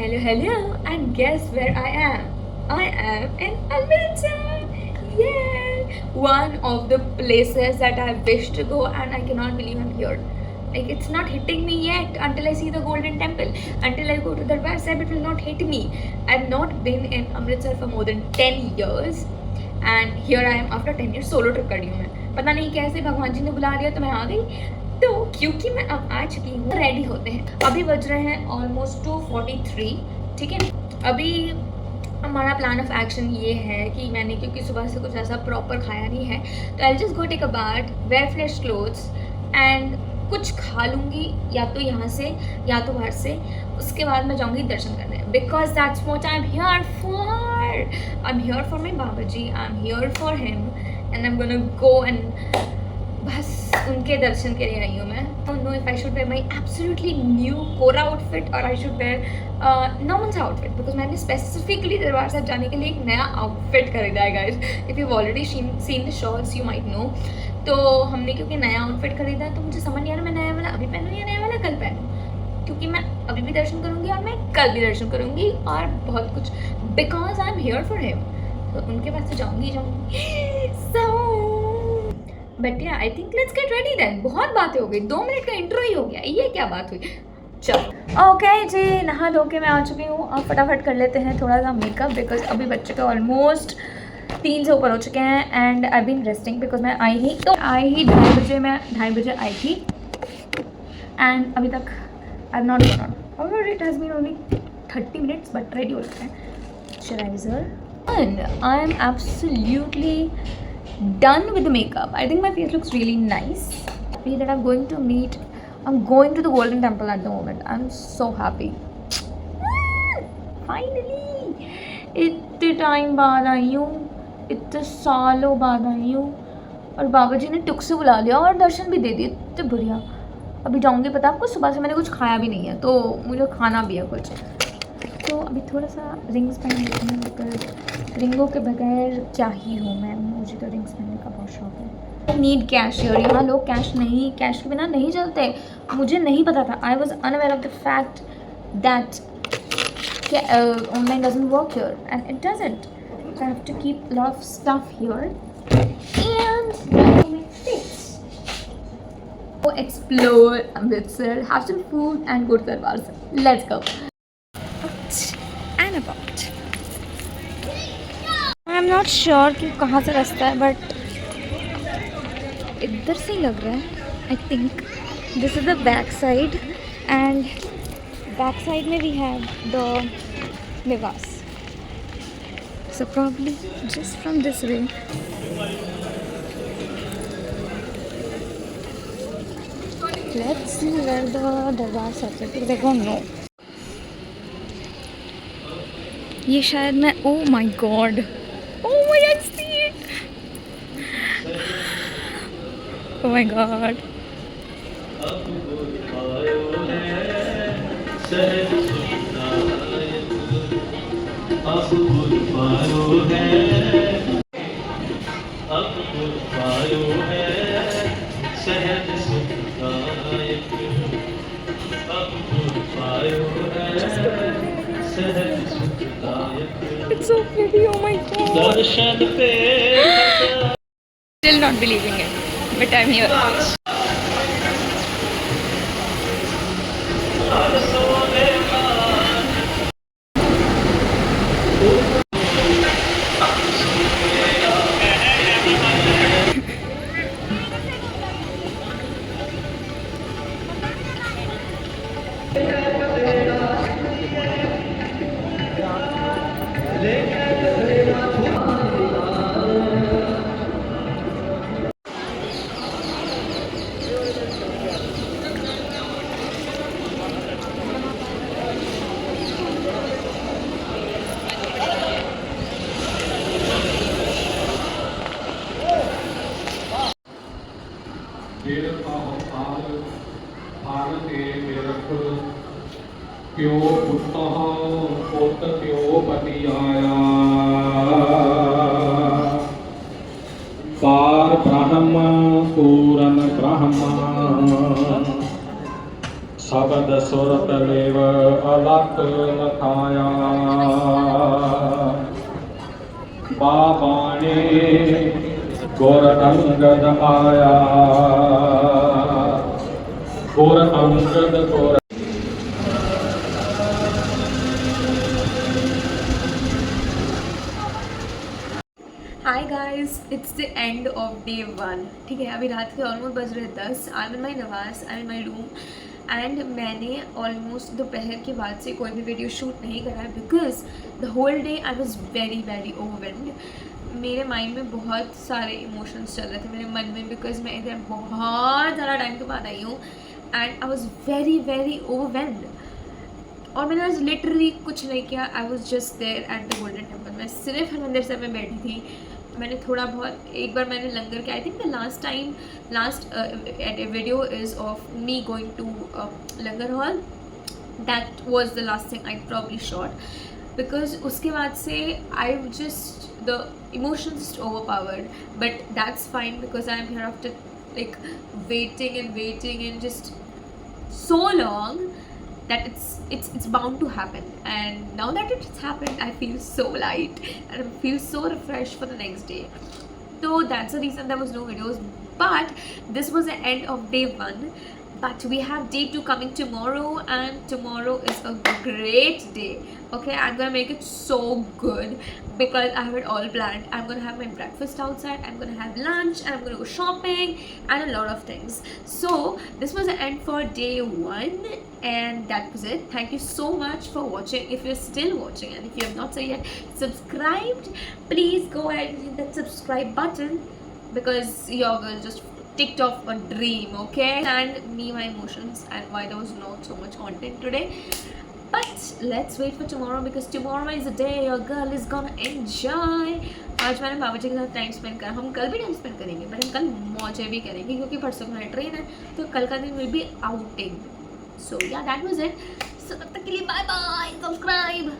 Hello, hello, and guess where I am? I am in Amritsar. Yeah, one of the places that I wish to go, and I cannot believe I'm here. Like it's not hitting me yet until I see the Golden Temple. Until I go to Darbar Sahib, it will not hit me. I've not been in Amritsar for more than 10 years, and here I am after 10 years. Solo trip कर रही हूँ मैं. पता नहीं कैसे भगवान जी ने बुला लिया तो मैं आ गई. तो क्योंकि मैं अब आ चुकी हूँ, रेडी होते हैं. अभी बज रहे हैं ऑलमोस्ट 2:43. ठीक है, अभी हमारा प्लान ऑफ एक्शन ये है कि मैंने क्योंकि सुबह से कुछ ऐसा प्रॉपर खाया नहीं है, तो I just go take a bath, wear fresh clothes and कुछ खा लूँगी, या तो यहाँ से या तो बाहर से. उसके बाद मैं जाऊँगी दर्शन करने, because that's what I am here for. I am here for my baba ji, I am here for him, and I am gonna go and बस उनके दर्शन के लिए आई हूँ मैं. Don't know if I should wear my absolutely new कोरा outfit और आई शुड वेयर नॉर्मल सा आउटफिट, बिकॉज मैंने स्पेसिफिकली दरबार साहब जाने के लिए एक नया आउटफिट खरीदा है guys. If you already seen the shorts you might know. तो हमने क्योंकि नया आउटफिट खरीदा है, तो मुझे समझ नहीं आ रहा मैं नया वाला अभी पहनूँ या नया वाला कल पहनूँ, क्योंकि मैं अभी भी दर्शन करूँगी और मैं कल भी दर्शन करूँगी और बहुत कुछ, because I am here for him. तो उनके पास तो जाऊँगी. So but yeah I think let's get ready then. बहुत बातें हो गई, 2 मिनट का इंट्रो ही हो गया, ये क्या बात हुई. चलो ओके जी, नहा धो के मैं आ चुकी हूँ. अब फटाफट कर लेते हैं थोड़ा सा मेकअप, बिकॉज अभी बच्चे के ऑलमोस्ट 3 से ऊपर हो चुके हैं and I been resting because मैं आई ही 2:30 बजे. मैं 2:30 बजे आई थी एंड अभी तक I not gone on. Already it has been only 30 minutes but ready हो चुके हैं. Moisturizer and I am absolutely done with the makeup. I think my face looks really nice. Happy that I'm going to the Golden Temple at the moment. I'm so happy. Finally! इतने time बाद आई हूँ, इतने सालों बाद आई हूँ, और बाबा जी ने टुक से बुला लिया और दर्शन भी दे दिए. इतने बढ़िया. अभी जाऊँगी. पता आपको सुबह से मैंने कुछ खाया भी नहीं है, तो मुझे खाना भी है कुछ. तो अभी थोड़ा सा रिंग्स पहन लेती हूँ, बिकॉज रिंगों के बगैर क्या ही हूँ मैं. मुझे तो रिंग्स पहनने का बहुत शौक है. Need cash here. यहाँ लोग कैश के बिना नहीं चलते. मुझे नहीं पता था. I was unaware of the fact that online doesn't work here and it doesn't. I have to keep lot of stuff here and go explore Amritsar, have some food and go to Darbar Sahib. Let's go. And about. I'm not sure कि कहाँ से रास्ता है, but इधर से ही लग रहा है. I think this is the back side and back side में we have the Niwas. So probably just from this way. Let's see where the Darbar Sahib is, because I don't know. ये शायद मैं, oh my god, I see it. Oh my god. It's so pretty, oh my god. Still not believing it, but I'm here. क्यों पुत क्यों पति आया. पार ब्रह्म पूरन ब्रह्म शब्द सुरतलेव अलख लखाया बाबाने गोर अंगद आया गोर अंगद गोर hi guys, it's the end of day 1। ठीक है, अभी रात के ऑलमोस्ट बज रहे 10। I am in my Nawaz, I am in my room and मैंने ऑलमोस्ट दोपहर के बाद से कोई भी वीडियो शूट नहीं करा है because the whole day I was very very overwhelmed. मेरे माइंड में बहुत सारे इमोशंस चल रहे थे मेरे मन में बिकॉज मैं इधर बहुत ज़्यादा टाइम के बाद आई हूँ and I was very very overwhelmed. और मैंने आज लिटरली कुछ नहीं किया। I was just there at the Golden Temple. मैं सिर्फ हरमंदिर साहब में बैठी थी। मैंने थोड़ा बहुत एक बार मैंने लंगर के I think the last video is of me going to langar hall. That was the last thing I probably shot because उसके बाद से I just the emotions overpowered but that's fine because I am here after like waiting and just so long that it's bound to happen, and now that it's happened I feel so light and I feel so refreshed for the next day. So that's the reason there was no videos, but this was the end of day 1. But we have day 2 coming tomorrow, and tomorrow is a great day. Okay, I'm gonna make it so good because I have it all planned. I'm gonna have my breakfast outside, I'm gonna have lunch, and I'm gonna go shopping and a lot of things. So this was the end for day 1, and that was it. Thank you so much for watching. If you're still watching and if you have not yet subscribed, please go ahead and hit that subscribe button because your girl just ticked off a dream. Okay, and me my emotions and why there was not so much content today, but let's wait for tomorrow because tomorrow is the day your girl is gonna enjoy. आज मैंने बाबा जी के साथ time spend करा। हम कल भी time spend करेंगे but हम कल मौजे भी करेंगे क्योंकि परसों हमारी ट्रेन है, तो कल का दिन विल बी आउटिंग. सो या दैट वाज इट. सो तब तक के लिए बाय बाय. सब्सक्राइब.